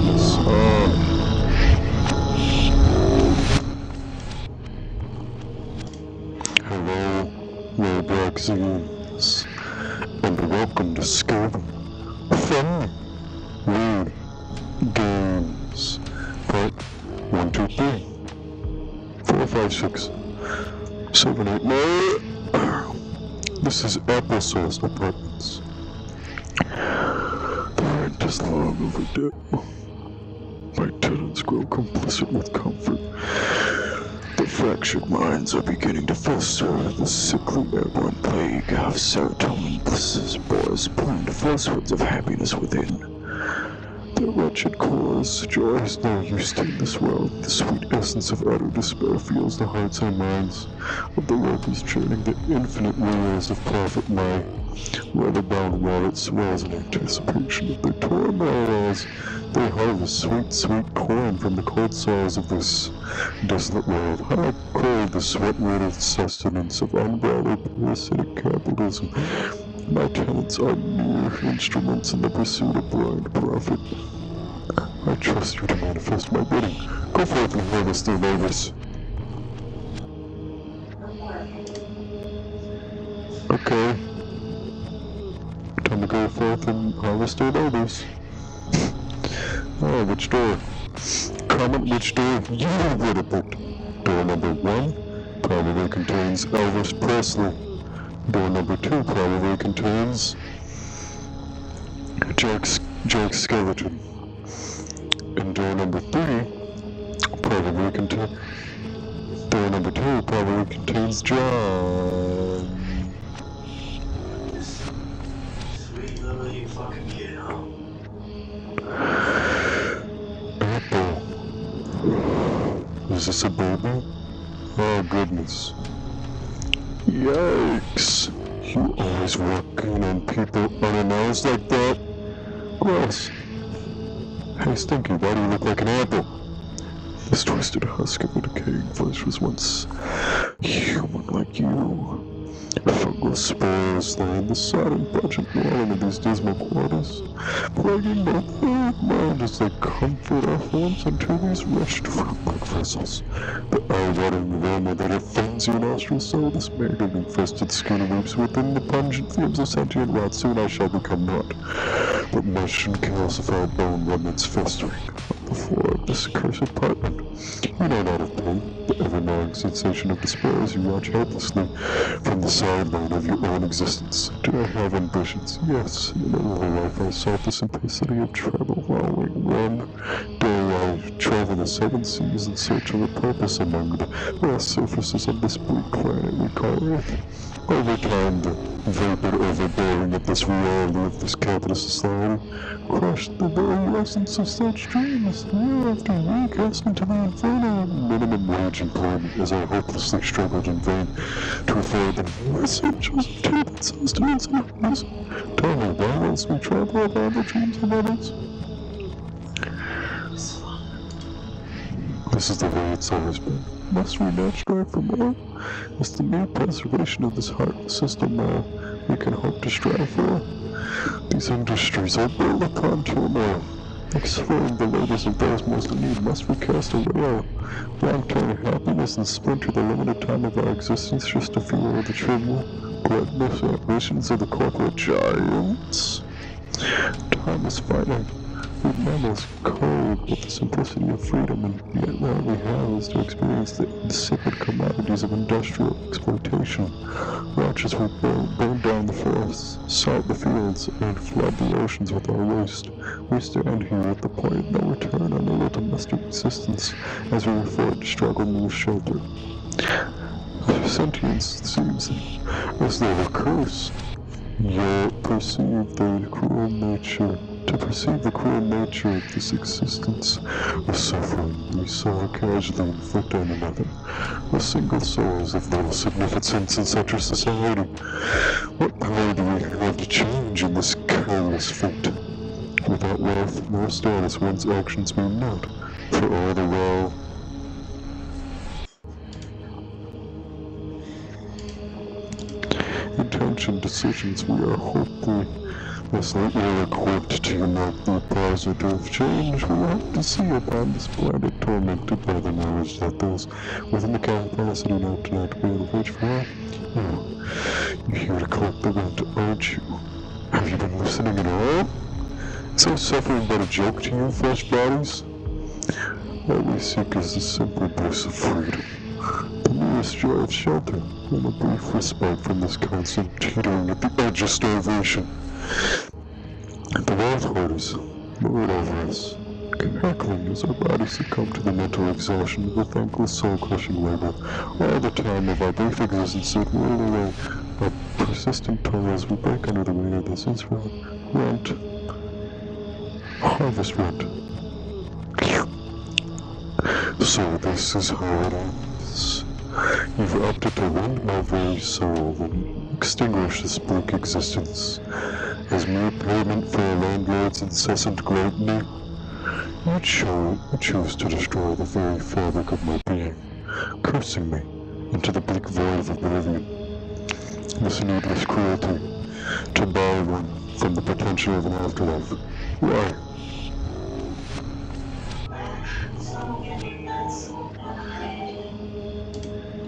goodness. Hello, Robloxians, and welcome to Scam Fun Weird Games. Part 1, 2, 3, 4, 5, 6, 7, 8, 9. This is Applesauce Apartments. The rent is long overdue. My tenants grow complicit with comfort. The fractured minds are beginning to fester. The sickly airborne plague of serotonin blisses bores blind falsehoods of happiness within. Their wretched cores, joy is no use in this world. The sweet essence of utter despair fills the hearts and minds of the workers churning the infinite wheels of profit my leather-bound wallet swells in anticipation of their turmoil as they harvest sweet, sweet corn from the cold soils of this desolate world. How cold the sweat-riddled sustenance of unbridled parasitic capitalism. My tenants are mere instruments in the pursuit of blind profit. I trust you to manifest my bidding. Go forth and harvest their labors. Okay. Time to go forth and harvest their labors. Oh, which door? Comment which door you would have picked. Door number 1 probably contains Elvis Presley. Door number 2 probably contains Jack Skeleton. And door number 3 probably contains... Door number 2 probably contains John. Sweet little you fucking kid, huh? Apple. Is this a baby? Oh goodness. Yikes! You always walk in on people unannounced like that? Gross. Hey Stinky, why do you look like an apple? This twisted husk of a decaying flesh was once human like you. Fungal spores line the sodden budget walling of these dismal quarters, plaguing my third mind as they comfort our forms until these rushed fruit-like vessels. The eye-watering aroma that offends your nostrils so this maggot infested skin weeps within the pungent fumes of sentient rot. Soon I shall become naught, but mush and calcified bone remnants festering on the floor of this accursed apartment. You know not of pain, the ever-gnawing sensation of despair as you watch helplessly from the sideline of your own existence. Do I have ambitions? Yes. In another life I sought the simplicity of travel following one day I travel the 7 seas in search of a purpose among the vast surfaces of this bleak planet we call Earth. Over time, the vapid overbearing of this reality of this capitalist society crushed the very essence of such dreams. Year after year cast into the inferno of minimum wage employment as I hopelessly struggled in vain to afford the mere essentials of tepid sustenance and happiness. Tell me, why must we travel around the dreams of others? This is the way it's always been. Must we not strive for more? Is the mere preservation of this heartless system all we can hope to strive for? These industries are built upon turmoil. Exploring the labors of those most in need, must we cast away our long-term happiness and splinter the limited time of our existence just to fuel the trivial, gluttonous ambitions of the corporate giants? Time is finite. We've mammals code with the simplicity of freedom, and yet all we have is to experience the insipid commodities of industrial exploitation. Watch as we burn down the forests, salt the fields, and flood the oceans with our waste. We stand here at the point of no return on our domestic existence as we afford to struggle with shelter. Sentience seems as though a curse. Yet perceive the cruel nature. To perceive the cruel nature of this existence, the suffering we so casually inflict on another, a single soul is of little significance in such a society. What power do we have to change in this careless fate? Without wealth nor status, one's actions mean naught, for all the while intention decisions we are hopefully ill-equipped to unite mark the positive change we hope to see upon this planet tormented by the knowledge that those within the capacity now tonight to be able to reach for all. Oh, you're here to collect the rent, aren't you? Have you been listening at all? Is our suffering but a joke to you, flesh bodies? All we seek is the simple bliss of freedom, the merest joy of shelter, and a brief respite from this constant teetering at the edge of starvation. The wild heart is lord over us, cackling as our bodies succumb to the mental exhaustion of the thankless soul-crushing labor, all the time of our brief existence that whirl away our persistent toil as we break under the weight of this Israel rent, harvest rent. So this is how it ends. You've opted to rend my very soul and extinguish this bleak existence as mere payment for a landlord's incessant gluttony. You choose to destroy the very fabric of my being, cursing me into the bleak void of oblivion. This needless cruelty, to bar one from the potential of an afterlife. Why?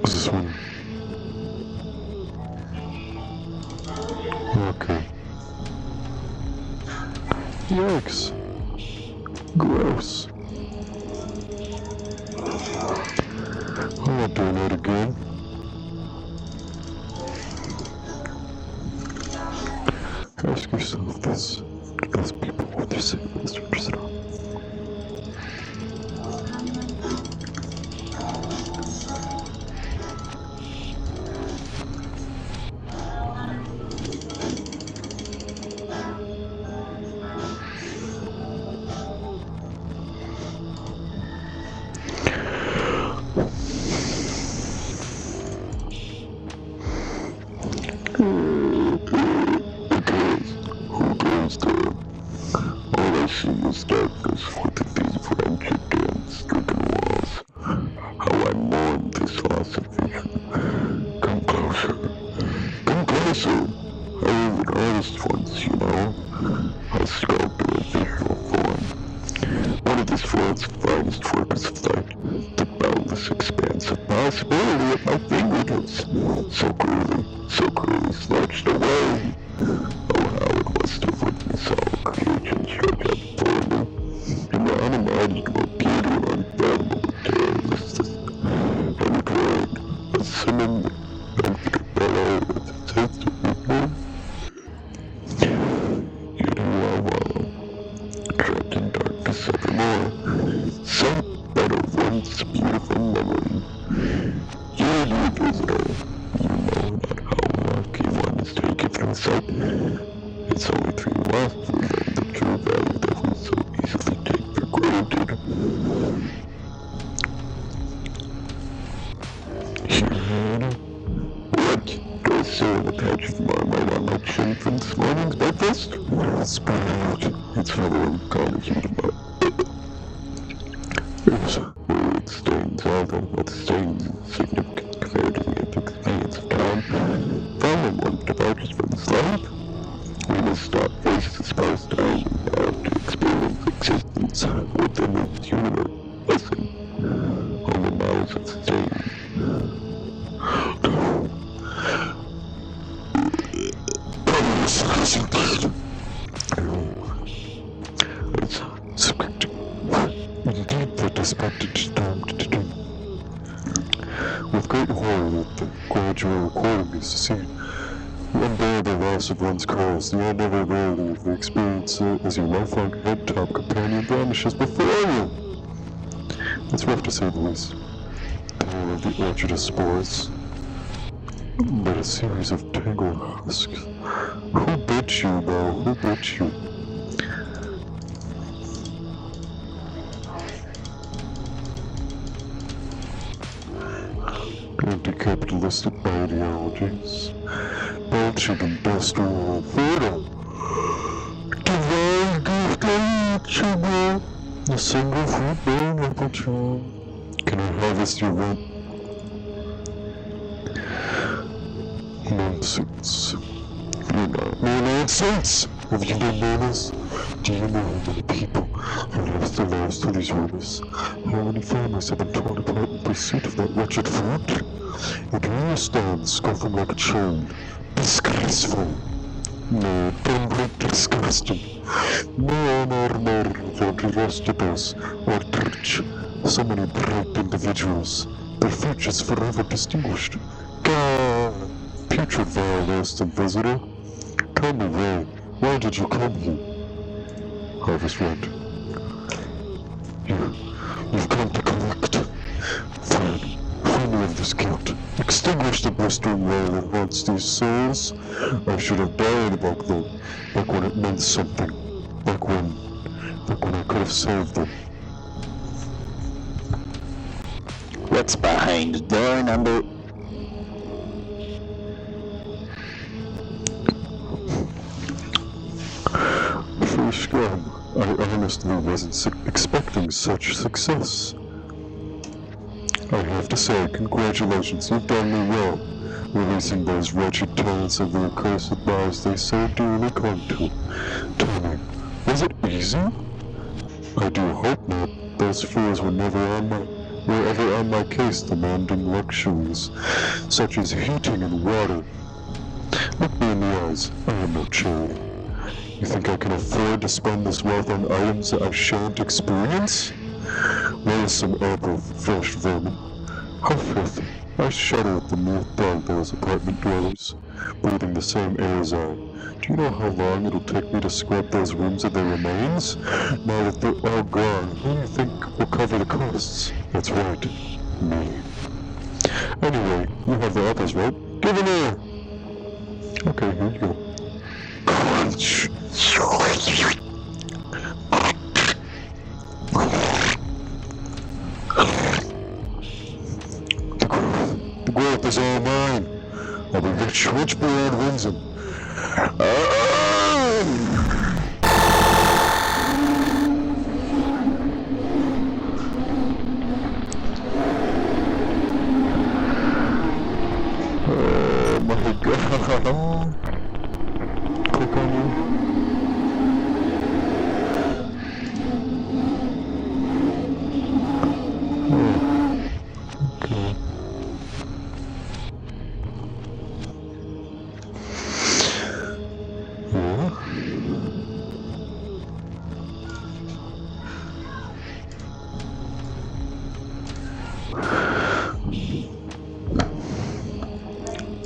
Is this one? Okay. Yikes. Gross. I'm not doing that again. Ask yourself this. Do those people want their savings interested on? Is darkness within these wretched and stricken walls. How I mourn this loss of vision. Come closer. Come closer. I was an artist once, you know. A sculptor of visual form. One of this world's finest works of art. The boundless expanse of possibility at my fingertips. So cruelly snatched away. Oh, how it must have witnessed all creation stretch out before me. In the unimaginable beauty of unfathomable terror, and it roared, a similar venture bellow with its head to return. Yet here I wallow, trapped in darkness evermore, sunk but of once beautiful memory. You dear visitor, you know not how lucky one is taken from sight. It's only through loss we learn the true value that we so easily take for granted. Here, Hannah. What? Do I still have a patch of marmite on my chin from this morning's breakfast? Spit it out. It's for the one calling you tomorrow. Yes, it stains all the stains significant compared to the epic expanse of time. Following one departures from this life, we must stop wasting spouse time now to experience existence within this universe. Listen, on the mouths of stain. It's subjective. Indeed, that is time to do. With great horror at the gradual recording is to see the unbearable loss of one's cause, the unavailability of the experience as your lifelong head-top companion vanishes before you. It's rough to say the least. The tale of the orchard of spores, but a series of tangled husks. Who bit you, though? Who bit you? Anti-capitalistic ideologies, bullshit industrial freedom, divine gift of sugar, a single fruit bearing apple tree. Can I harvest your rent? Nonsense. You're not more nonsense. Have you done this? Do you know how many people have lost their lives to these rumors? How many families have been torn apart in pursuit of that wretched food? And here you stand, scoffing like a child. Disgraceful. No, downright disgusting. More than vegetables or church. So many bright individuals. Their futures forever distinguished. Gah! Putrid vile visitor. Tell me why did you come here? Harvest Red. You've come to collect. Fine. Free me of this guilt. Extinguish the blistering ray that haunts these souls. I should have died back then. Back when it meant something. Back when I could have saved them. What's behind door number... For Scrum, I honestly wasn't expecting such success. I have to say, congratulations, you've done me well, releasing those wretched tenants of the accursed lives they so dearly clung to. Tell me, was it easy? I do hope not. Those fools were ever on my case demanding luxuries, such as heating and water. Look me in the eyes, I am no cherry. You think I can afford to spend this wealth on items that I shan't experience? Where is some ample fresh vermin? How filthy. I shudder at the mere thought of those apartment dwellers, breathing the same air as I. Do you know how long it'll take me to scrub those rooms of their remains? Now that they're all gone, who do you think will cover the costs? That's right, me. Anyway, you have the apples, right? Give it here! Okay, here you go. Crunch! The growth is all mine. I'll be rich beyond reason. Oh my god. Click on you.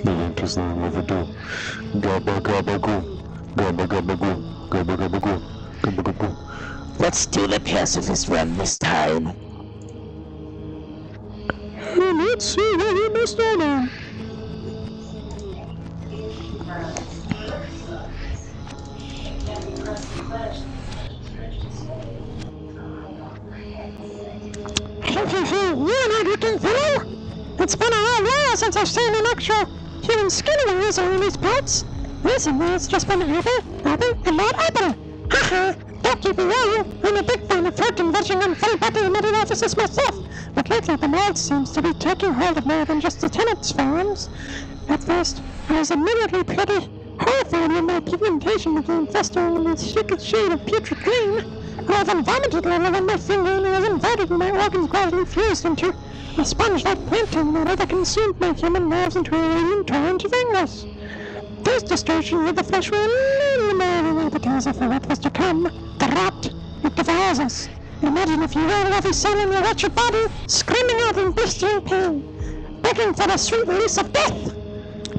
The rent is long overdue. Gabba gabba goo. Gabba gabba goo. Gabba gabba goo. Gabba gabba goo. Let's do the pacifist run this time. Let's see what we missed out on. You're not looking fellow? It's been a long while since I've seen an actual human skin eraser in these parts. Recently, it's just been Abby, and not Apple. Haha, don't keep me wrong. I'm a big fan of fruit and vegging and full-body metamorphosis myself. But lately, the mold seems to be taking hold of more than just the tenants' farms. At first, I was immediately pretty horrified when my pigmentation became festering in this secret shade of putrid green. I then vomited all over my finger and I was inverted and my organs gradually fused into a sponge-like plantain that either consumed my human nerves into a raging torrent of anguish. These distortions of the flesh were a little more of an appetizer for what was to come. The rot, it devours us. Imagine, if you will, every cell in your wretched body screaming out in bestial pain, begging for the sweet release of death.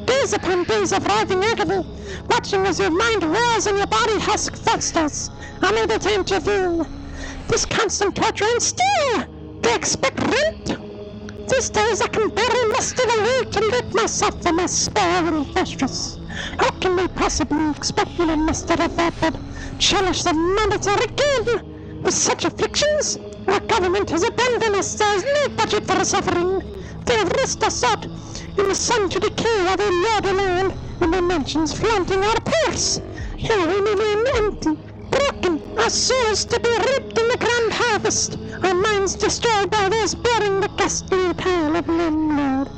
Days upon days of writhing agony, watching as your mind roars and your body husk festers, unable to intervene. This constant torture, and still they expect rent. These days I can barely muster the will to rid myself from my spare little mistress. How can we possibly expect me to muster a that would cherish the monetary gain? With such afflictions, our government has abandoned us. There is no budget for suffering. They have risked us out in the sun to decay while they lord around in their mansions, flaunting our purse. Here we remain empty, broken, our souls to be reaped in the grand harvest, our minds destroyed by those bearing the ghastly tale of landlord.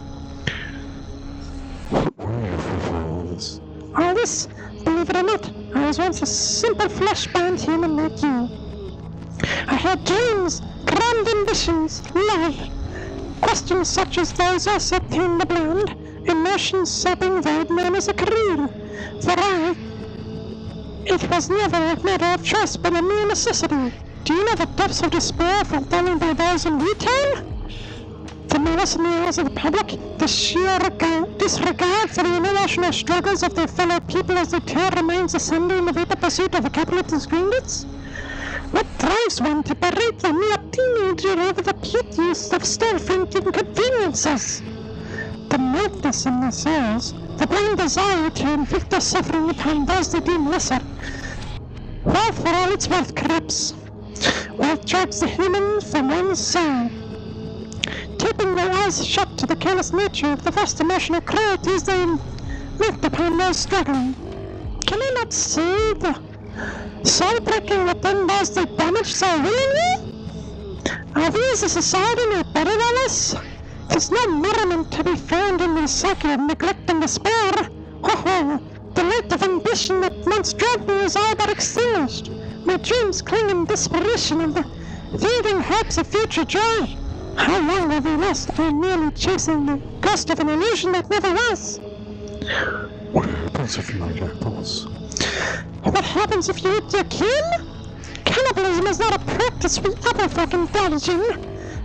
What were you for all this? All this, believe it or not, I was once a simple flesh-bound human like you. I had dreams, grand ambitions, love. Questions such as those also obtained the bland, emotion-sopping void known as a career. For it was never a matter of choice but a mere necessity. Do you know the depths of despair felt only by those in retail? The malice in the eyes of the public, the sheer disregard for the international struggles of their fellow people as they tear their minds asunder in the vapor pursuit of the capitalist greenness? What drives one to berate a mere teenager over the pettiest of storefront inconveniences? The madness in their souls, the blind desire to inflict their suffering upon those they deem lesser. Wealth for all its worth corrupts. Wealth drives the human from one side. Keeping their eyes shut to the careless nature of the vast emotional cruelties they inflict upon those struggling. Can they not see the soul-breaking within those they damage so willingly? Are we as a society no better than us? There's no merriment to be found in the cycle of neglect and despair. Ho-ho! The light of ambition that once drove me is all but extinguished. My dreams cling in desperation of the fading hopes of future joy. How long have we lost by merely chasing the ghost of an illusion that never was? What happens if you eat apples? What happens if you eat your kin? Cannibalism is not a practice we ever folk indulge in.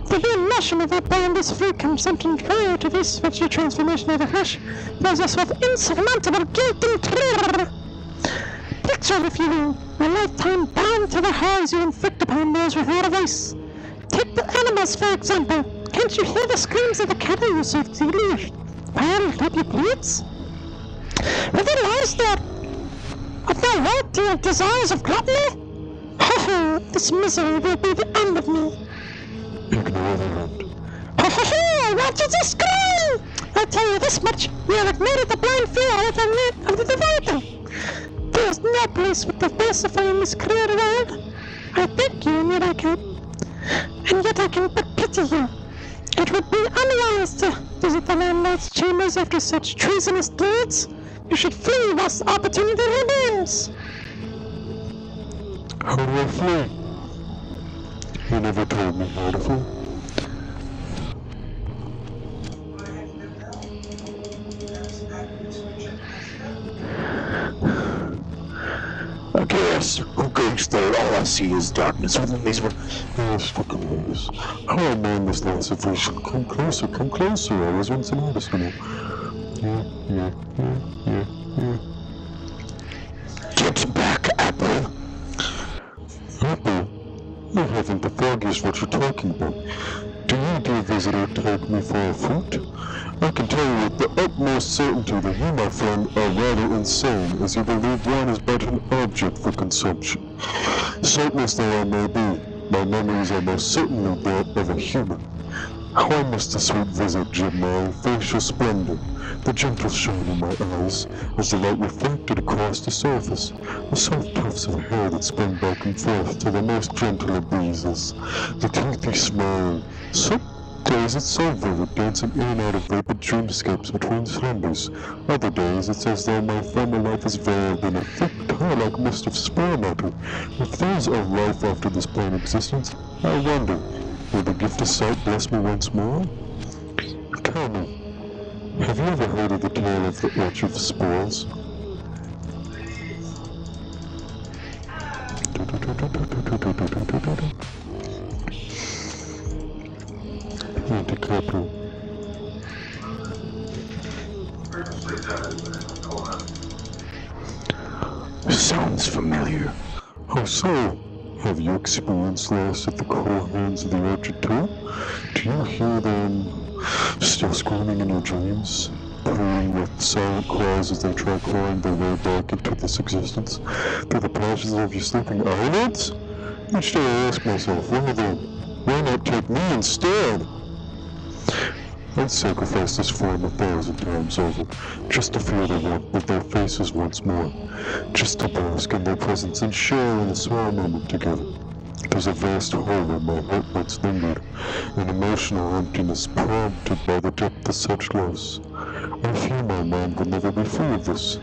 The mere notion of that boundless free consumption prior to this spiritual transformation of the flesh fills us with insurmountable guilt and terror. Picture, if you will, a lifetime bound to the horrors you inflict upon those without a voice. Take the animals, for example. Can't you hear the screams of the cattle you so freely piled up your plates? Will they rouse of their right to your desires of gluttony? Ho-ho, this misery will be the end of me. Ignore that. Ho-ho-ho, what is this scream? I'll tell you this much, you have ignited the blind fear of the divided. There is no place with the philosopher in this cruel world. I thank you, and yet I can but pity you. It would be unwise to visit the landlord's chambers after such treasonous deeds. You should flee whilst opportunity remains. How do I flee? You never told me how to flee. I guess. Who goes there? All I see is darkness within these Yes, fucking ladies. How I mourn this loss of vision. Come closer, come closer. I was once an artist, you know. Yeah. Get back, Apple. Apple? You haven't the foggiest what you're talking about. Do you, dear visitor, take me for a fruit? I can tell you with the utmost certainty that you, my friend, are rather insane, as you believe wine is but an object for consumption. Certain though I may be, my memories are most certainly that of a human. How I miss the sweet visage of my facial splendor, the gentle shine in my eyes, as the light reflected across the surface, the soft tufts of hair that sprang back and forth to the most gentle of breezes, the toothy smile. Some days it's so vivid, dancing in and out of vapid dreamscapes between slumbers. Other days it's as though my former life is veiled in a thick, tar-like mist of spare matter. If there's a life after this plain existence, I wonder, will the gift of sight bless me once more? Tell me, have you ever heard of the tale of the Orchard of Spoils? DiCaprio. Sounds familiar. Oh, so, have you experienced loss at the cruel hands of the Orchard too? Do you hear them still screaming in your dreams, praying with silent cries as they try clawing their way back into this existence through the passions of your sleeping eyelids? Each day I ask myself, why then? Why not take me instead? I'd sacrifice this form 1,000 times over, just to feel the warmth of their faces once more, just to bask in their presence and share in a small moment together. There's a vast hole where my heart once lingered, an emotional emptiness prompted by the depth of such loss. I fear my mind will never be free of this,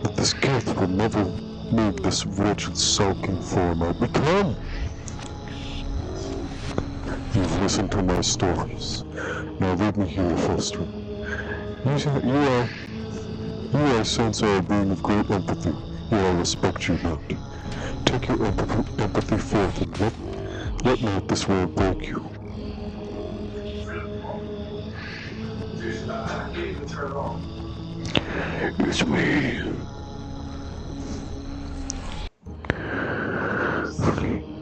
that this gift will never make this wretched sulking form I become. You've listened to my stories. Now let me hear your first one. You are a sensei, a being of great empathy. Yet I respect you not. Take your empathy forth and let not this world break you. It's me.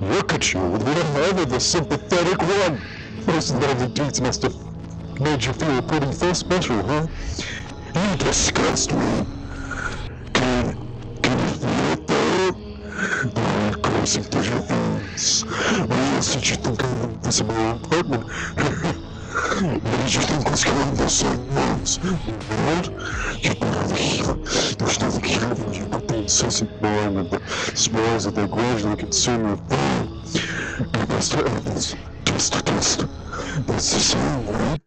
Look at you, you're ever the sympathetic one. Those lovely deeds must have made you feel pretty special, huh? You disgust me. Can you feel it though? The blood coursing through your veins. Why else did you think of an invisible apartment? What did you think was killing the sun once? What? You better leave. There's nothing here for you but the incessant gnawing of the spores that they gradually consume your bone. You must have this dust to dust. That's the same, right?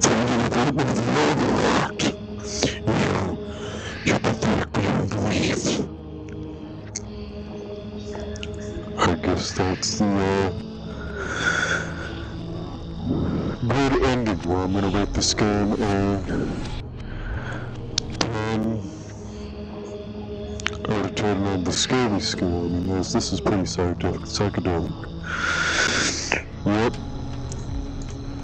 From the development of the noble act. You're pathetic beyond belief. I guess that's the, good ending where I'm gonna rate this game a 10 out of 10 on the scary scale. I mean, this is pretty psychedelic. Yep.